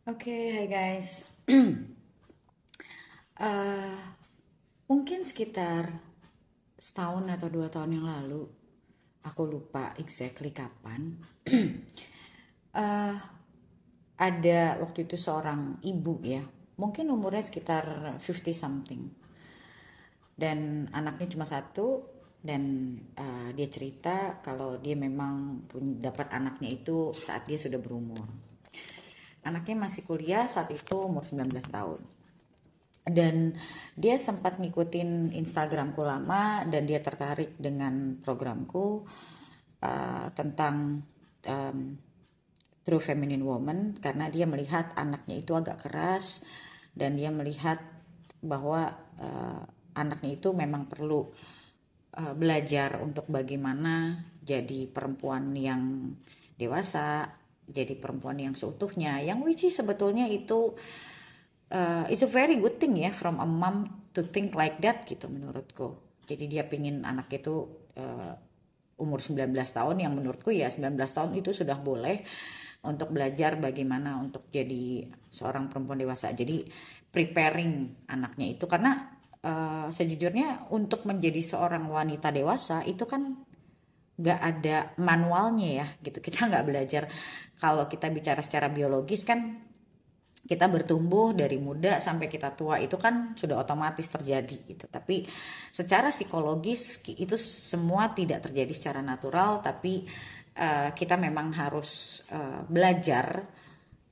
Oke, hai guys. Eh, Mungkin sekitar setahun atau 2 tahun yang lalu, aku lupa exactly kapan. eh ada waktu itu seorang ibu ya, mungkin umurnya sekitar 50 something, dan anaknya cuma satu. Dan dia cerita kalau dia memang dapat anaknya itu saat dia sudah berumur. Anaknya masih kuliah saat itu, umur 19 tahun. Dan dia sempat ngikutin Instagramku lama dan dia tertarik dengan programku tentang um, True Feminine Woman, karena dia melihat anaknya itu agak keras dan dia melihat bahwa anaknya itu memang perlu belajar untuk bagaimana jadi perempuan yang dewasa, jadi perempuan yang seutuhnya, yang which is sebetulnya itu it's a very good thing ya, from a mom to think like that gitu menurutku. Jadi dia pingin anak itu umur 19 tahun, yang menurutku ya 19 tahun itu sudah boleh untuk belajar bagaimana untuk jadi seorang perempuan dewasa. Jadi preparing anaknya itu, karena sejujurnya untuk menjadi seorang wanita dewasa itu kan nggak ada manualnya ya gitu. Kita nggak belajar. Kalau kita bicara secara biologis kan, kita bertumbuh dari muda sampai kita tua itu kan sudah otomatis terjadi gitu. Tapi secara psikologis itu semua tidak terjadi secara natural, tapi kita memang harus belajar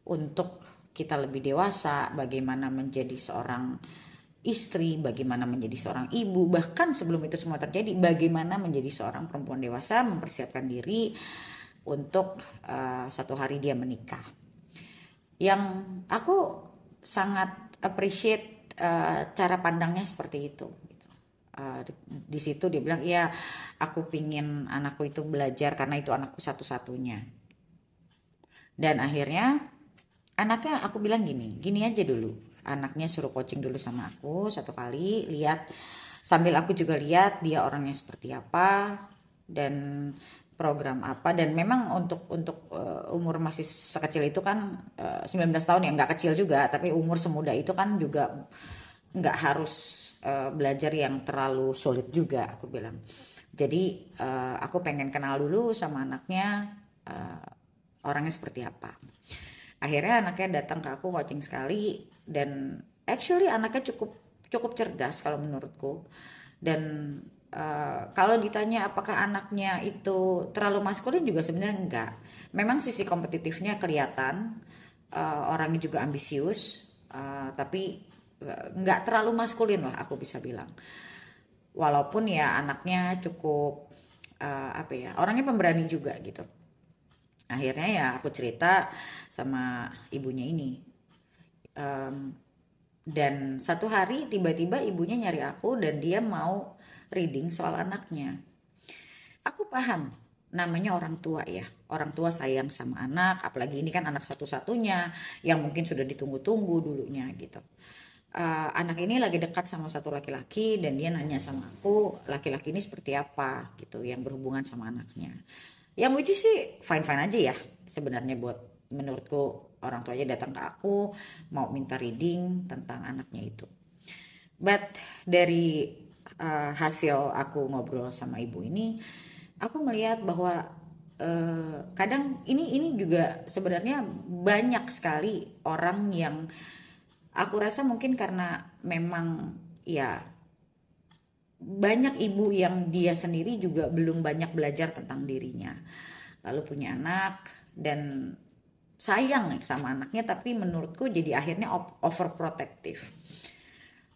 untuk kita lebih dewasa, bagaimana menjadi seorang istri, bagaimana menjadi seorang ibu, bahkan sebelum itu semua terjadi, bagaimana menjadi seorang perempuan dewasa, mempersiapkan diri untuk suatu hari dia menikah. Yang aku sangat appreciate cara pandangnya seperti itu gitu. Di situ dia bilang, iya aku pingin anakku itu belajar karena itu anakku satu-satunya. Dan akhirnya anaknya, aku bilang gini gini aja dulu, anaknya suruh coaching dulu sama aku satu kali, lihat sambil aku juga lihat dia orangnya seperti apa dan program apa. Dan memang untuk umur masih sekecil itu kan, 19 tahun ya nggak kecil juga, tapi umur semuda itu kan juga nggak harus belajar yang terlalu sulit juga, aku bilang. Jadi aku pengen kenal dulu sama anaknya, orangnya seperti apa. Akhirnya anaknya datang ke aku coaching sekali, dan actually anaknya cukup cukup cerdas kalau menurutku. Dan kalau ditanya apakah anaknya itu terlalu maskulin, juga sebenarnya enggak. Memang sisi kompetitifnya kelihatan, orangnya juga ambisius, tapi enggak terlalu maskulin lah aku bisa bilang. Walaupun ya anaknya cukup apa ya, orangnya pemberani juga gitu. Akhirnya ya aku cerita sama ibunya ini. Em, dan satu hari tiba-tiba ibunya nyari aku dan dia mau reading soal anaknya. Aku paham, namanya orang tua ya. Orang tua sayang sama anak, apalagi ini kan anak satu-satunya yang mungkin sudah ditunggu-tunggu dulunya gitu. Anak ini lagi dekat sama satu laki-laki dan dia nanya sama aku, laki-laki ini seperti apa gitu yang berhubungan sama anaknya. Yang which is sih fine-fine aja ya sebenarnya, buat menurutku orang tuanya datang ke aku mau minta reading tentang anaknya itu. But dari hasil aku ngobrol sama ibu ini, aku melihat bahwa kadang ini juga sebenarnya banyak sekali orang yang, aku rasa mungkin karena memang ya banyak ibu yang dia sendiri juga belum banyak belajar tentang dirinya, lalu punya anak dan sayang nih sama anaknya, tapi menurutku jadi akhirnya overprotective.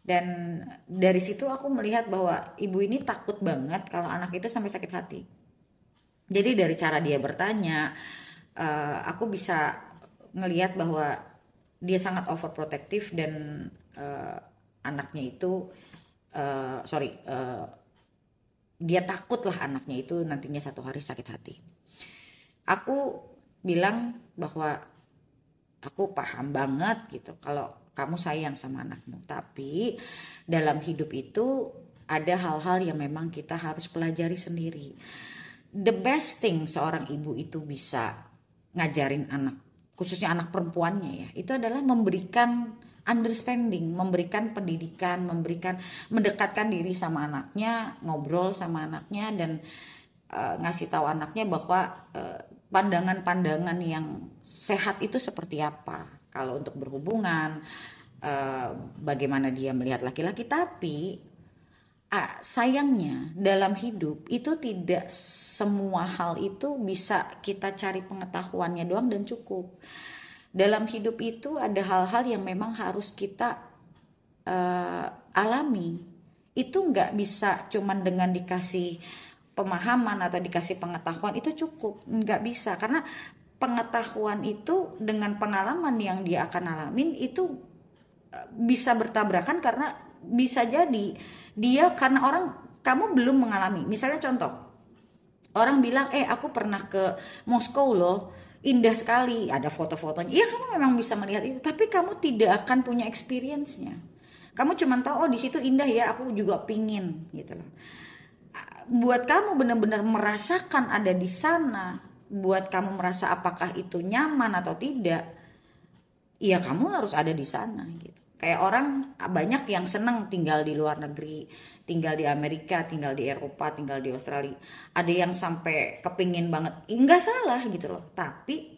Dan dari situ aku melihat bahwa ibu ini takut banget kalau anak itu sampai sakit hati. Jadi dari cara dia bertanya, aku bisa ngelihat bahwa dia sangat overprotective dan anaknya itu, sorry, dia takut lah anaknya itu nantinya satu hari sakit hati. Aku bilang bahwa aku paham banget gitu kalau kamu sayang sama anakmu, tapi dalam hidup itu ada hal-hal yang memang kita harus pelajari sendiri. The best thing seorang ibu itu bisa ngajarin anak khususnya anak perempuannya ya, itu adalah memberikan understanding, memberikan pendidikan, mendekatkan diri sama anaknya, ngobrol sama anaknya, dan ngasih tahu anaknya bahwa pandangan-pandangan yang sehat itu seperti apa kalau untuk berhubungan, bagaimana dia melihat laki-laki. Tapi sayangnya dalam hidup itu tidak semua hal itu bisa kita cari pengetahuannya doang dan cukup. Dalam hidup itu ada hal-hal yang memang harus kita alami. Itu nggak bisa cuman dengan dikasih pemahaman atau dikasih pengetahuan itu cukup, nggak bisa, karena pengetahuan itu dengan pengalaman yang dia akan alamin itu bisa bertabrakan. Karena bisa jadi dia, karena kamu belum mengalami, misalnya contoh, orang bilang aku pernah ke Moskow loh, indah sekali, ada foto-fotonya, iya kamu memang bisa melihat itu, tapi kamu tidak akan punya experience-nya. Kamu cuma tahu di situ indah ya, aku juga pingin gitu loh. Buat kamu benar-benar merasakan ada di sana, buat kamu merasa apakah itu nyaman atau tidak, ya kamu harus ada di sana gitu. Kayak orang banyak yang senang tinggal di luar negeri, tinggal di Amerika, tinggal di Eropa, tinggal di Australia. Ada yang sampai kepingin banget, nggak salah gitu loh. Tapi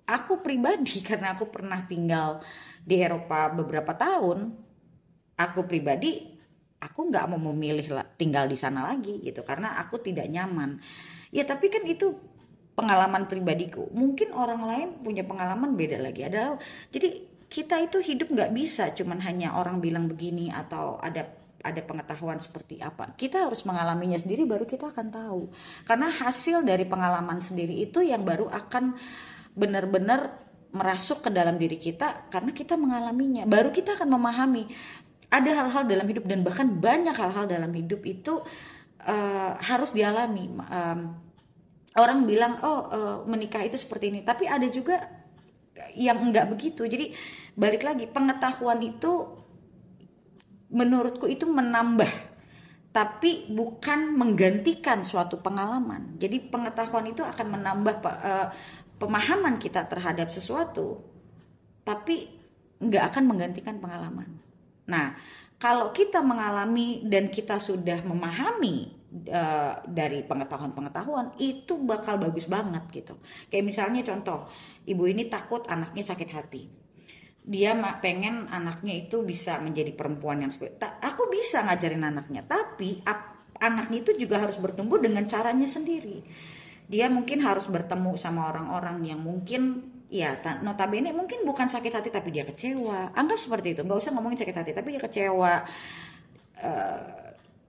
aku pribadi karena aku pernah tinggal di Eropa beberapa tahun, aku pribadi aku nggak mau memilih tinggal di sana lagi gitu karena aku tidak nyaman. Ya tapi kan itu pengalaman pribadiku. Mungkin orang lain punya pengalaman beda lagi. Jadi kita itu hidup nggak bisa cuman hanya orang bilang begini atau ada pengetahuan seperti apa. Kita harus mengalaminya sendiri baru kita akan tahu. Karena hasil dari pengalaman sendiri itu yang baru akan benar-benar merasuk ke dalam diri kita karena kita mengalaminya. Baru kita akan memahami. Ada hal-hal dalam hidup dan bahkan banyak hal-hal dalam hidup itu harus dialami. Orang bilang menikah itu seperti ini, tapi ada juga yang enggak begitu. Jadi balik lagi, pengetahuan itu menurutku itu menambah, tapi bukan menggantikan suatu pengalaman. Jadi pengetahuan itu akan menambah pemahaman kita terhadap sesuatu, tapi enggak akan menggantikan pengalaman. Nah, kalau kita mengalami dan kita sudah memahami dari pengetahuan-pengetahuan itu bakal bagus banget gitu. Kayak misalnya contoh, ibu ini takut anaknya sakit hati. Dia pengen anaknya itu bisa menjadi perempuan yang seperti. Aku bisa ngajarin anaknya, tapi anaknya itu juga harus bertumbuh dengan caranya sendiri. Dia mungkin harus bertemu sama orang-orang yang mungkin ya notabene mungkin bukan sakit hati tapi dia kecewa. Anggap seperti itu, nggak usah ngomongin sakit hati tapi dia kecewa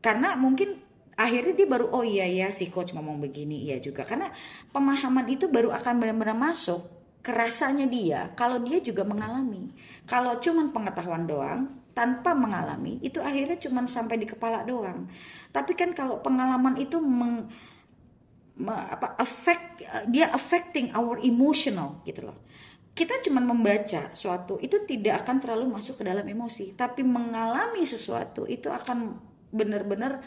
karena mungkin akhirnya dia baru oh iya ya si coach ngomong begini, iya juga, karena pemahaman itu baru akan benar-benar masuk kerasanya dia kalau dia juga mengalami. Kalau cuman pengetahuan doang tanpa mengalami itu akhirnya cuman sampai di kepala doang. Tapi kan kalau pengalaman itu dia affecting our emotional gitu loh. Kita cuma membaca suatu itu tidak akan terlalu masuk ke dalam emosi, tapi mengalami sesuatu itu akan benar-benar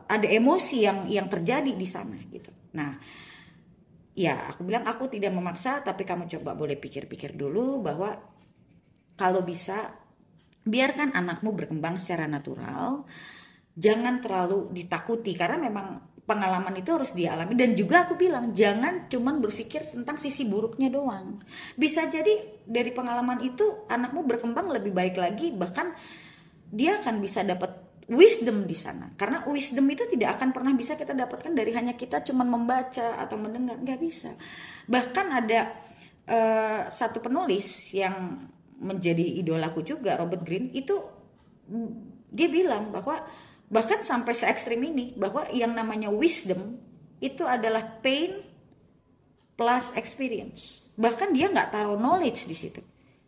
ada emosi yang terjadi di sana gitu. Nah, ya aku bilang aku tidak memaksa, tapi kamu coba boleh pikir-pikir dulu bahwa kalau bisa biarkan anakmu berkembang secara natural, jangan terlalu ditakuti karena memang pengalaman itu harus dialami. Dan juga aku bilang jangan cuman berpikir tentang sisi buruknya doang. Bisa jadi dari pengalaman itu anakmu berkembang lebih baik lagi, bahkan dia akan bisa dapat wisdom di sana. Karena wisdom itu tidak akan pernah bisa kita dapatkan dari hanya kita cuman membaca atau mendengar, nggak bisa. Bahkan ada satu penulis yang menjadi idolaku juga, Robert Greene, itu dia bilang bahwa bahkan sampai se ekstrim ini bahwa yang namanya wisdom itu adalah pain plus experience. Bahkan dia nggak taruh knowledge di situ.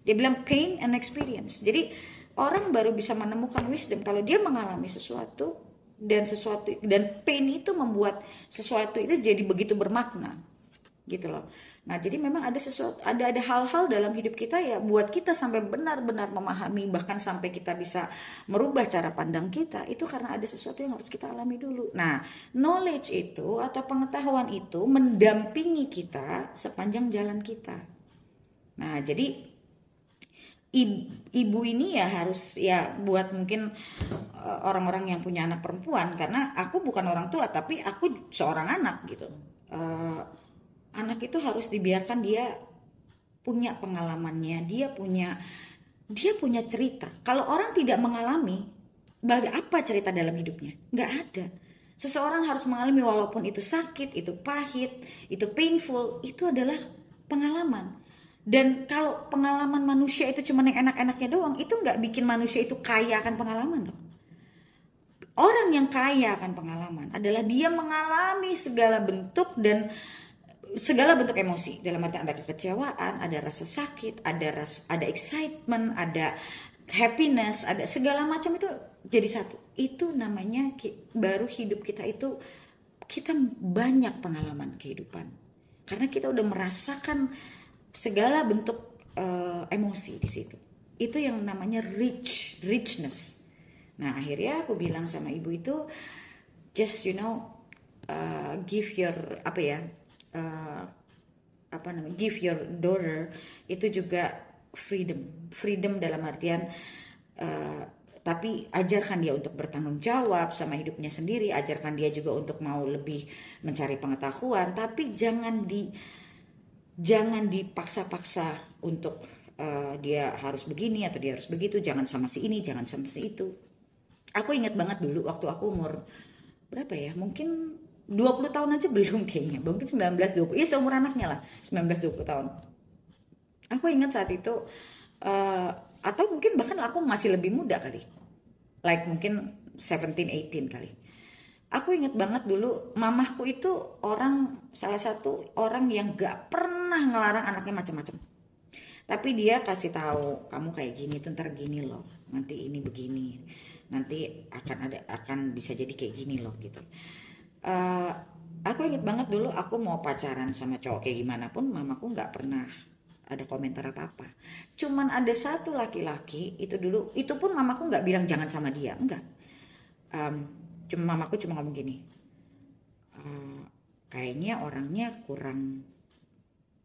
Dia bilang pain and experience. Jadi orang baru bisa menemukan wisdom kalau dia mengalami sesuatu dan pain itu membuat sesuatu itu jadi begitu bermakna, gitu loh. Nah, jadi memang ada hal-hal dalam hidup kita ya buat kita sampai benar-benar memahami, bahkan sampai kita bisa merubah cara pandang kita, itu karena ada sesuatu yang harus kita alami dulu. Nah, knowledge itu atau pengetahuan itu mendampingi kita sepanjang jalan kita. Nah, jadi ibu ini ya harus ya buat mungkin orang-orang yang punya anak perempuan, karena aku bukan orang tua tapi aku seorang anak gitu. Eh, Anak itu harus dibiarkan dia punya pengalamannya, dia punya cerita. Kalau orang tidak mengalami, apa cerita dalam hidupnya? Nggak ada. Seseorang harus mengalami, walaupun itu sakit, itu pahit, itu painful, itu adalah pengalaman. Dan kalau pengalaman manusia itu cuma yang enak-enaknya doang, itu nggak bikin manusia itu kaya akan pengalaman loh. Orang yang kaya akan pengalaman adalah dia mengalami segala bentuk dan segala bentuk emosi. Dalam arti ada kekecewaan, ada rasa sakit, ada excitement, ada happiness, ada segala macam, itu jadi satu. Itu namanya baru hidup kita itu, kita banyak pengalaman kehidupan. Karena kita udah merasakan segala bentuk emosi di situ. Itu yang namanya richness. Nah, akhirnya aku bilang sama ibu itu, just give your give your daughter itu juga freedom dalam artian tapi ajarkan dia untuk bertanggung jawab sama hidupnya sendiri, ajarkan dia juga untuk mau lebih mencari pengetahuan, tapi jangan dipaksa-paksa untuk dia harus begini atau dia harus begitu, jangan sama si ini, jangan sama si itu. Aku ingat banget dulu waktu aku umur berapa ya, mungkin 20 tahun aja belum kayaknya, mungkin 19-20, iya seumur anaknya lah, 19-20 tahun. Aku ingat saat itu, atau mungkin bahkan aku masih lebih muda kali, like mungkin 17-18 kali. Aku ingat banget dulu mamahku itu salah satu orang yang gak pernah ngelarang anaknya macam-macam. Tapi dia kasih tahu, kamu kayak gini tuh ntar gini loh, nanti ini begini, nanti akan bisa jadi kayak gini loh gitu. Uh, aku inget banget dulu aku mau pacaran sama cowok kayak gimana pun, mamaku nggak pernah ada komentar apa-apa. Cuman ada satu laki-laki itu dulu, itu pun mamaku nggak bilang jangan sama dia, enggak. Mamaku cuma ngomong gini, kayaknya orangnya kurang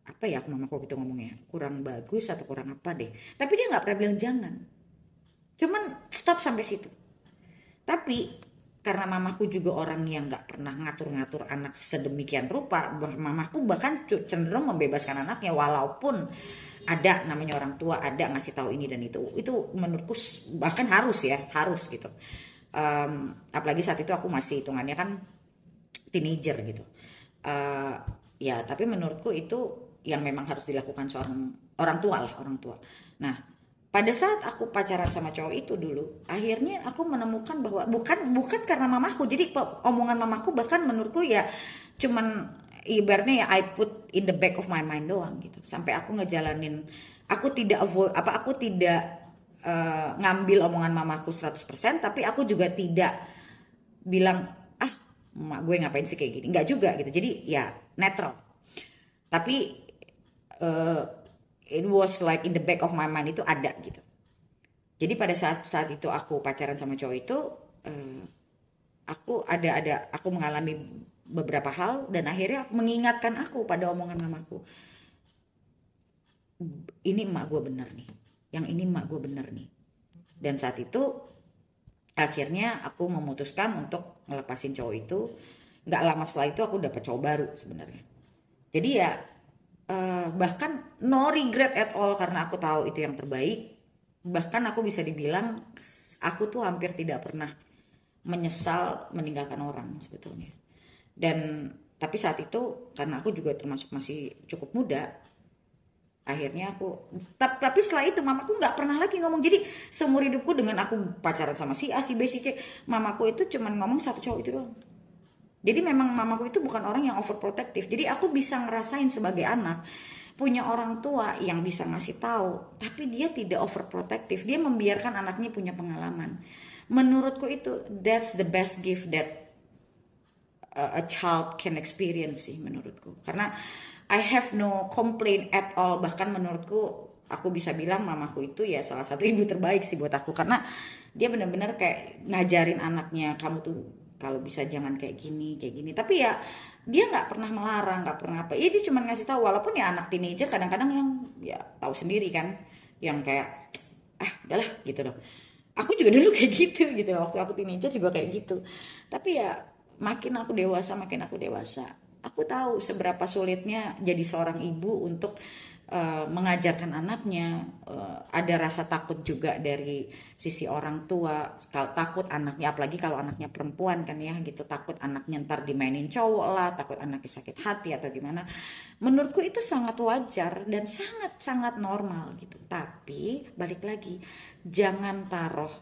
apa ya, mamaku gitu ngomongnya, kurang bagus atau kurang apa deh. Tapi dia nggak pernah bilang jangan. Cuman stop sampai situ. Tapi karena mamaku juga orang yang nggak pernah ngatur-ngatur anak sedemikian rupa, mamaku bahkan cenderung membebaskan anaknya, walaupun ada namanya orang tua, ada ngasih tahu ini dan itu menurutku bahkan harus gitu. Apalagi saat itu aku masih hitungannya kan teenager gitu. Ya tapi menurutku itu yang memang harus dilakukan seorang orang tua. Nah, pada saat aku pacaran sama cowok itu dulu, akhirnya aku menemukan bahwa bukan karena mamaku. Jadi omongan mamaku bahkan menurutku ya cuman ibaratnya ya I put in the back of my mind doang gitu. Sampai aku ngejalanin, aku tidak ngambil omongan mamaku 100%, tapi aku juga tidak bilang mak gue ngapain sih kayak gini, nggak juga gitu. Jadi ya netral. Tapi it was like in the back of my mind, itu ada gitu. Jadi pada saat itu aku pacaran sama cowok itu, aku mengalami beberapa hal dan akhirnya mengingatkan aku pada omongan mamaku. Ini emak gue bener nih, yang ini emak gue bener nih. Dan saat itu akhirnya aku memutuskan untuk ngelepasin cowok itu. Nggak lama setelah itu aku dapat cowok baru sebenarnya. Jadi ya bahkan no regret at all, karena aku tahu itu yang terbaik. Bahkan aku bisa dibilang aku tuh hampir tidak pernah menyesal meninggalkan orang sebetulnya. Dan tapi saat itu karena aku juga termasuk masih cukup muda, akhirnya tapi setelah itu mamaku nggak pernah lagi ngomong. Jadi seumur hidupku dengan aku pacaran sama si A, si B, si C, mamaku itu cuman ngomong satu cowok itu doang. Jadi memang mamaku itu bukan orang yang overprotective. Jadi aku bisa ngerasain sebagai anak punya orang tua yang bisa ngasih tahu, tapi dia tidak overprotective. Dia membiarkan anaknya punya pengalaman. Menurutku itu that's the best gift that a child can experience sih menurutku. Karena I have no complaint at all. Bahkan menurutku aku bisa bilang mamaku itu ya salah satu ibu terbaik sih buat aku. Karena dia benar-benar kayak ngajarin anaknya, kamu tuh kalau bisa jangan kayak gini. Tapi ya dia nggak pernah melarang, nggak pernah apa, dia cuma ngasih tahu. Walaupun ya anak teenager kadang-kadang yang ya tahu sendiri kan, yang kayak udahlah gitu loh. Aku juga dulu kayak gitu loh, waktu aku teenager juga kayak gitu. Tapi ya makin aku dewasa, aku tahu seberapa sulitnya jadi seorang ibu untuk mengajarkan anaknya. Ada rasa takut juga dari sisi orang tua, kalau takut anaknya, apalagi kalau anaknya perempuan kan ya gitu, takut anaknya ntar dimainin cowok lah, takut anaknya sakit hati atau gimana. Menurutku itu sangat wajar dan sangat-sangat normal gitu. Tapi balik lagi, jangan taruh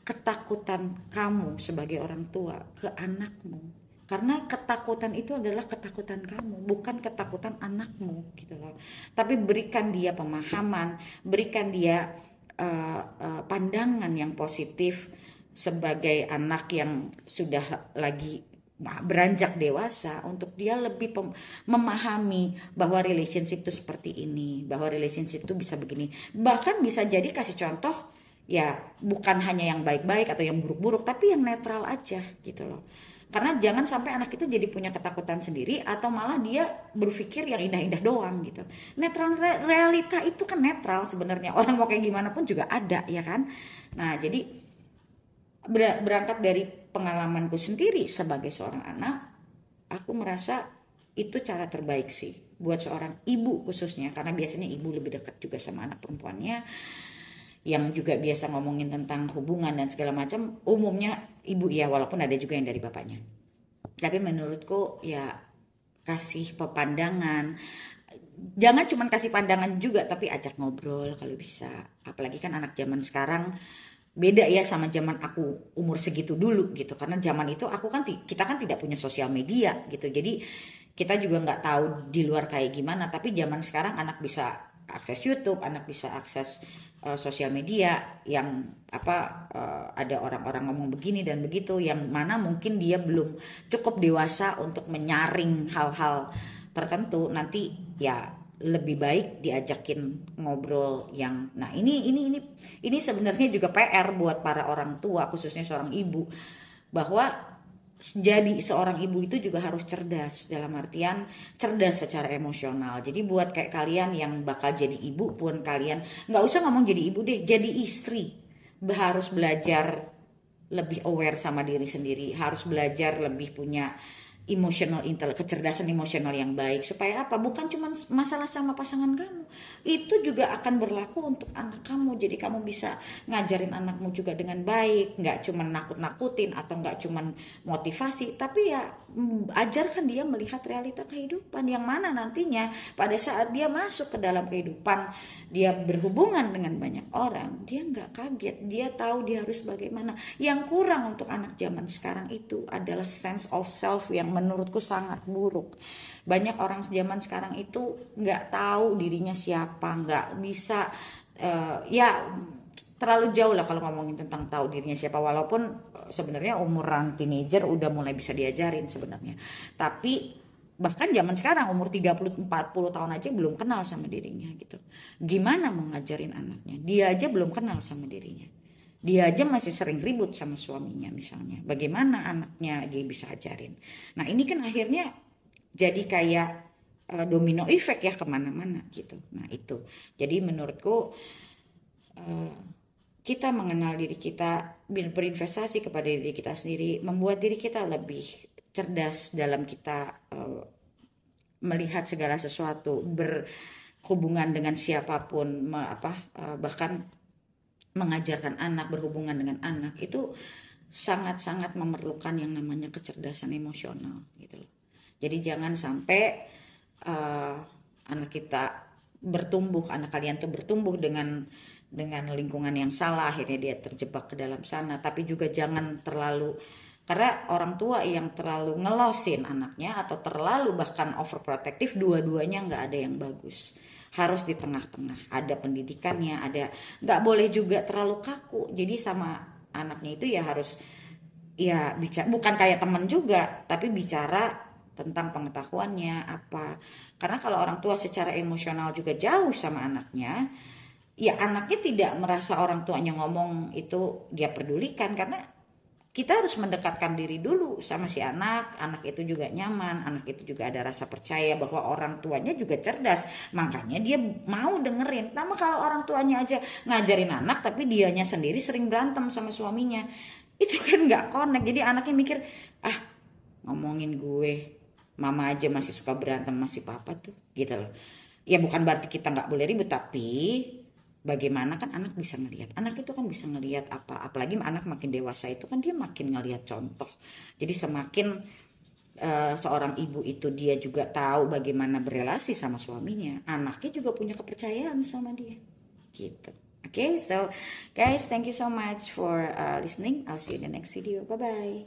ketakutan kamu sebagai orang tua ke anakmu, karena ketakutan itu adalah ketakutan kamu, bukan ketakutan anakmu gitu loh. Tapi berikan dia pemahaman, berikan dia pandangan yang positif sebagai anak yang sudah lagi beranjak dewasa, untuk dia lebih memahami bahwa relationship itu seperti ini, bahwa relationship itu bisa begini. Bahkan bisa jadi kasih contoh ya, bukan hanya yang baik-baik atau yang buruk-buruk, tapi yang netral aja gitu loh. Karena jangan sampai anak itu jadi punya ketakutan sendiri, atau malah dia berpikir yang indah-indah doang gitu. Netral, realita itu kan netral sebenarnya. Orang mau kayak gimana pun juga ada ya kan. Nah, jadi berangkat dari pengalamanku sendiri sebagai seorang anak, aku merasa itu cara terbaik sih buat seorang ibu khususnya, karena biasanya ibu lebih dekat juga sama anak perempuannya, yang juga biasa ngomongin tentang hubungan dan segala macam. Umumnya ibu ya, walaupun ada juga yang dari bapaknya. Tapi menurutku ya, kasih pepandangan, jangan cuma kasih pandangan juga, tapi ajak ngobrol kalau bisa. Apalagi kan anak zaman sekarang beda ya sama zaman aku umur segitu dulu gitu. Karena zaman itu aku kan kita kan tidak punya sosial media gitu, jadi kita juga nggak tahu di luar kayak gimana. Tapi zaman sekarang anak bisa akses YouTube, anak bisa akses sosial media yang ada orang-orang ngomong begini dan begitu, yang mana mungkin dia belum cukup dewasa untuk menyaring hal-hal tertentu. Nanti ya lebih baik diajakin ngobrol yang, nah ini sebenarnya juga PR buat para orang tua, khususnya seorang ibu, bahwa jadi seorang ibu itu juga harus cerdas, dalam artian cerdas secara emosional. Jadi buat kayak kalian yang bakal jadi ibu pun, kalian nggak usah ngomong jadi ibu deh, jadi istri harus belajar lebih aware sama diri sendiri, harus belajar lebih punya emotional kecerdasan emosional yang baik. Supaya apa? Bukan cuma masalah sama pasangan kamu, itu juga akan berlaku untuk anak kamu. Jadi kamu bisa ngajarin anakmu juga dengan baik, nggak cuma nakut-nakutin atau nggak cuma motivasi, tapi ya ajarkan dia melihat realita kehidupan, yang mana nantinya pada saat dia masuk ke dalam kehidupan, dia berhubungan dengan banyak orang, dia nggak kaget, dia tahu dia harus bagaimana. Yang kurang untuk anak zaman sekarang itu adalah sense of self, yang menurutku sangat buruk. Banyak orang zaman sekarang itu nggak tahu dirinya siapa, nggak bisa ya terlalu jauh lah kalau ngomongin tentang tahu dirinya siapa. Walaupun sebenarnya umuran teenager udah mulai bisa diajarin sebenarnya, tapi bahkan zaman sekarang umur 30-40 tahun aja belum kenal sama dirinya gitu. Gimana mau ngajarin anaknya? Dia aja belum kenal sama dirinya. Dia aja masih sering ribut sama suaminya misalnya. Bagaimana anaknya dia bisa ajarin? Nah ini kan akhirnya jadi kayak domino effect ya, kemana-mana gitu. Nah itu. Jadi menurutku kita mengenal diri kita, berinvestasi kepada diri kita sendiri, membuat diri kita lebih cerdas dalam kita melihat segala sesuatu, berhubungan dengan siapapun, bahkan mengajarkan anak, berhubungan dengan anak itu sangat-sangat memerlukan yang namanya kecerdasan emosional gitu loh. Jadi jangan sampai anak kita bertumbuh, anak kalian tuh bertumbuh dengan lingkungan yang salah, akhirnya dia terjebak ke dalam sana. Tapi juga jangan terlalu, karena orang tua yang terlalu ngelosin anaknya atau terlalu bahkan overprotective, dua-duanya nggak ada yang bagus. Harus di tengah-tengah, ada pendidikannya, ada, nggak boleh juga terlalu kaku. Jadi sama anaknya itu ya harus ya bicara, bukan kayak teman juga, tapi bicara tentang pengetahuannya apa. Karena kalau orang tua secara emosional juga jauh sama anaknya, ya anaknya tidak merasa orang tuanya ngomong itu dia pedulikan, karena kita harus mendekatkan diri dulu sama si anak itu juga nyaman, anak itu juga ada rasa percaya bahwa orang tuanya juga cerdas, makanya dia mau dengerin. Nama kalau orang tuanya aja ngajarin anak tapi dianya sendiri sering berantem sama suaminya, itu kan nggak connect. Jadi anaknya mikir, ah ngomongin gue, mama aja masih suka berantem masih papa tuh, gitu loh. Ya bukan berarti kita nggak boleh ribut, tapi bagaimana kan anak bisa ngelihat, anak itu kan bisa ngelihat apa, apalagi anak makin dewasa itu kan dia makin ngelihat contoh. Jadi semakin seorang ibu itu dia juga tahu bagaimana berelasi sama suaminya, anaknya juga punya kepercayaan sama dia, gitu. Okay, so guys, thank you so much for listening. I'll see you in the next video. Bye bye.